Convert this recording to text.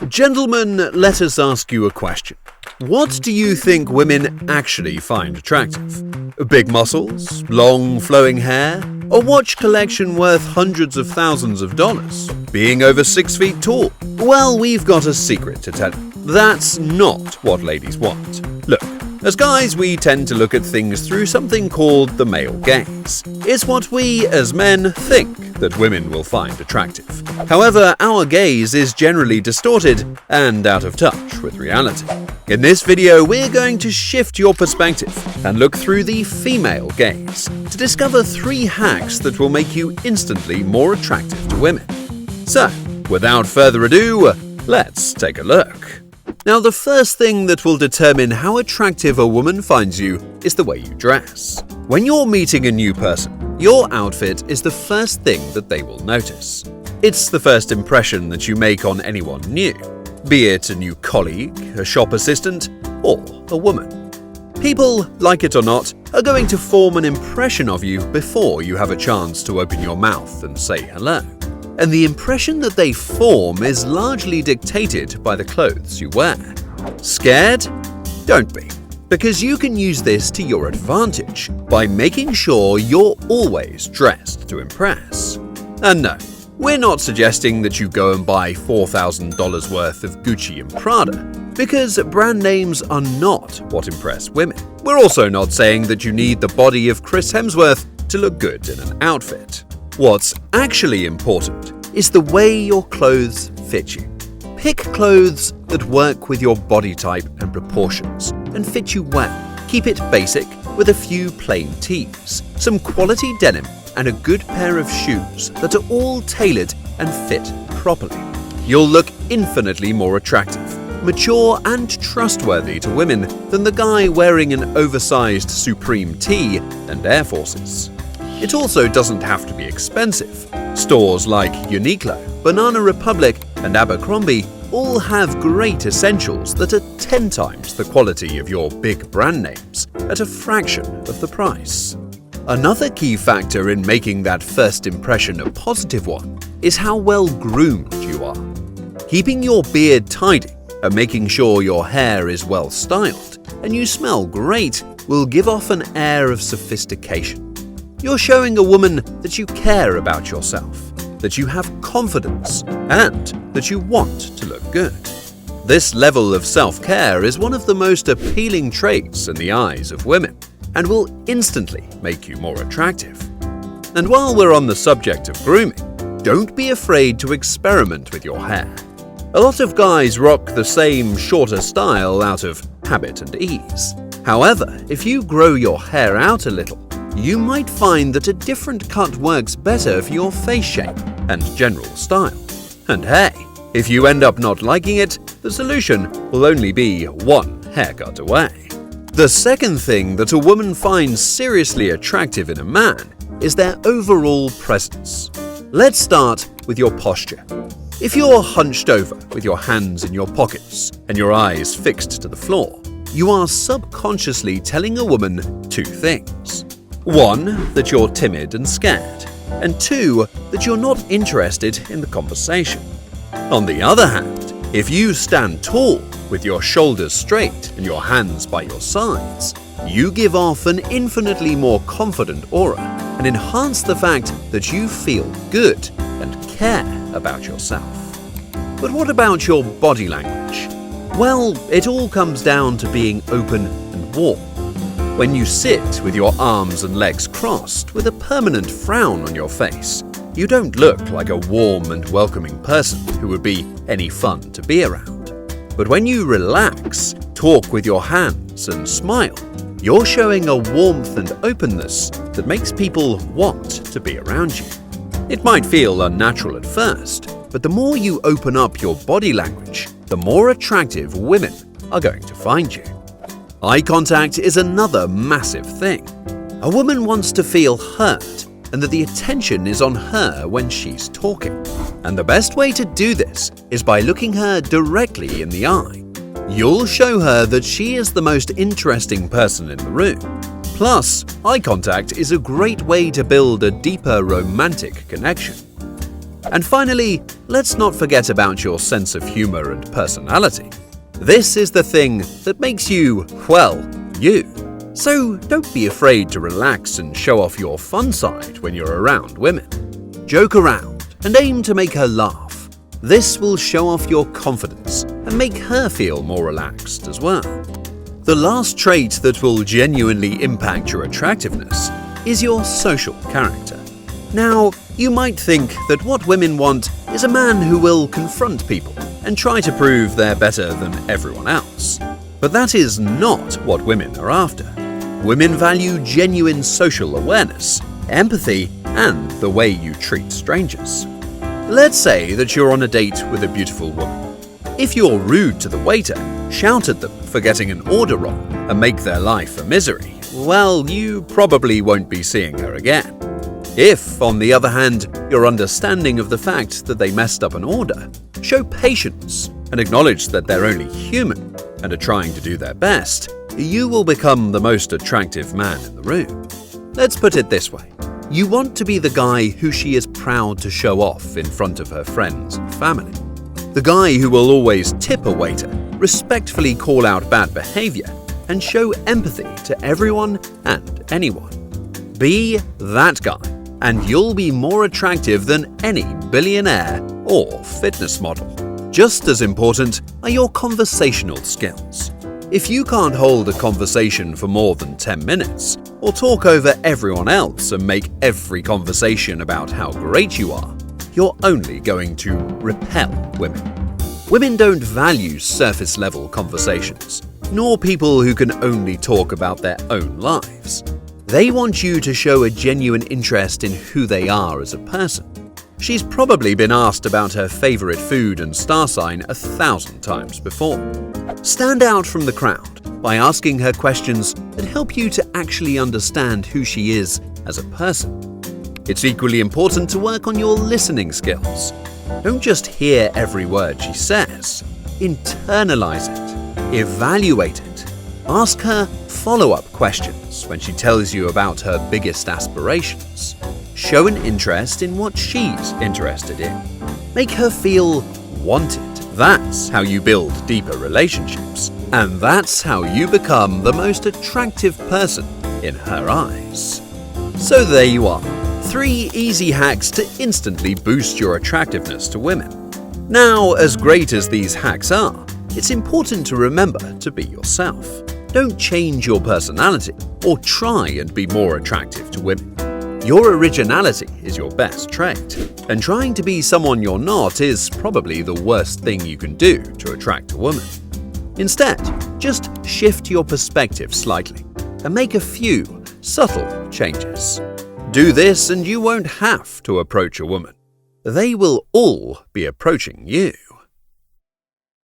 Gentlemen, let us ask you a question. What do you think women actually find attractive? Big muscles? Long flowing hair? A watch collection worth hundreds of thousands of dollars? Being over 6 feet tall? Well, we've got a secret to tell you. That's not what ladies want. Look, as guys, we tend to look at things through something called the male gaze. It's what we, as men, think that women will find attractive. However, our gaze is generally distorted and out of touch with reality. In this video, we're going to shift your perspective and look through the female gaze to discover 3 hacks that will make you instantly more attractive to women. So, without further ado, let's take a look. Now, the first thing that will determine how attractive a woman finds you is the way you dress. When you're meeting a new person, your outfit is the first thing that they will notice. It's the first impression that you make on anyone new, be it a new colleague, a shop assistant, or a woman. People, like it or not, are going to form an impression of you before you have a chance to open your mouth and say hello. And the impression that they form is largely dictated by the clothes you wear. Scared? Don't be, because you can use this to your advantage by making sure you're always dressed to impress. And no, we're not suggesting that you go and buy $4,000 worth of Gucci and Prada, because brand names are not what impress women. We're also not saying that you need the body of Chris Hemsworth to look good in an outfit. What's actually important is the way your clothes fit you. Pick clothes that work with your body type and proportions and fit you well. Keep it basic with a few plain tees, some quality denim, and a good pair of shoes that are all tailored and fit properly. You'll look infinitely more attractive, mature, and trustworthy to women than the guy wearing an oversized Supreme tee and Air Forces. It also doesn't have to be expensive. Stores like Uniqlo, Banana Republic, and Abercrombie all have great essentials that are 10 times the quality of your big brand names at a fraction of the price. Another key factor in making that first impression a positive one is how well groomed you are. Keeping your beard tidy and making sure your hair is well styled and you smell great will give off an air of sophistication. You're showing a woman that you care about yourself, that you have confidence, and that you want to look good. This level of self-care is one of the most appealing traits in the eyes of women and will instantly make you more attractive. And while we're on the subject of grooming, don't be afraid to experiment with your hair. A lot of guys rock the same shorter style out of habit and ease. However, if you grow your hair out a little, you might find that a different cut works better for your face shape and general style. And hey, if you end up not liking it, the solution will only be one haircut away. The second thing that a woman finds seriously attractive in a man is their overall presence. Let's start with your posture. If you're hunched over with your hands in your pockets and your eyes fixed to the floor, you are subconsciously telling a woman 2 things. 1, that you're timid and scared, and 2, that you're not interested in the conversation. On the other hand, if you stand tall with your shoulders straight and your hands by your sides, you give off an infinitely more confident aura and enhance the fact that you feel good and care about yourself. But what about your body language? Well, it all comes down to being open and warm. When you sit with your arms and legs crossed with a permanent frown on your face, you don't look like a warm and welcoming person who would be any fun to be around. But when you relax, talk with your hands, and smile, you're showing a warmth and openness that makes people want to be around you. It might feel unnatural at first, but the more you open up your body language, the more attractive women are going to find you. Eye contact is another massive thing. A woman wants to feel heard and that the attention is on her when she's talking. And the best way to do this is by looking her directly in the eye. You'll show her that she is the most interesting person in the room. Plus, eye contact is a great way to build a deeper romantic connection. And finally, let's not forget about your sense of humor and personality. This is the thing that makes you, well, you. So don't be afraid to relax and show off your fun side when you're around women. Joke around and aim to make her laugh. This will show off your confidence and make her feel more relaxed as well. The last trait that will genuinely impact your attractiveness is your social character. Now, you might think that what women want is a man who will confront people and try to prove they're better than everyone else. But that is not what women are after. Women value genuine social awareness, empathy, and the way you treat strangers. Let's say that you're on a date with a beautiful woman. If you're rude to the waiter, shout at them for getting an order wrong, and make their life a misery, well, you probably won't be seeing her again. If, on the other hand, you're understanding of the fact that they messed up an order, show patience and acknowledge that they're only human and are trying to do their best, you will become the most attractive man in the room. Let's put it this way. You want to be the guy who she is proud to show off in front of her friends and family. The guy who will always tip a waiter, respectfully call out bad behavior, and show empathy to everyone and anyone. Be that guy, and you'll be more attractive than any billionaire or fitness model. Just as important are your conversational skills. If you can't hold a conversation for more than 10 minutes, or talk over everyone else and make every conversation about how great you are, you're only going to repel women. Women don't value surface-level conversations, nor people who can only talk about their own lives. They want you to show a genuine interest in who they are as a person. She's probably been asked about her favorite food and star sign 1,000 times before. Stand out from the crowd by asking her questions that help you to actually understand who she is as a person. It's equally important to work on your listening skills. Don't just hear every word she says. Internalize it. Evaluate it. Ask her follow-up questions when she tells you about her biggest aspirations. Show an interest in what she's interested in. Make her feel wanted. That's how you build deeper relationships. And that's how you become the most attractive person in her eyes. So there you are. 3 easy hacks to instantly boost your attractiveness to women. Now, as great as these hacks are, it's important to remember to be yourself. Don't change your personality or try and be more attractive to women. Your originality is your best trait, and trying to be someone you're not is probably the worst thing you can do to attract a woman. Instead, just shift your perspective slightly and make a few subtle changes. Do this and you won't have to approach a woman. They will all be approaching you.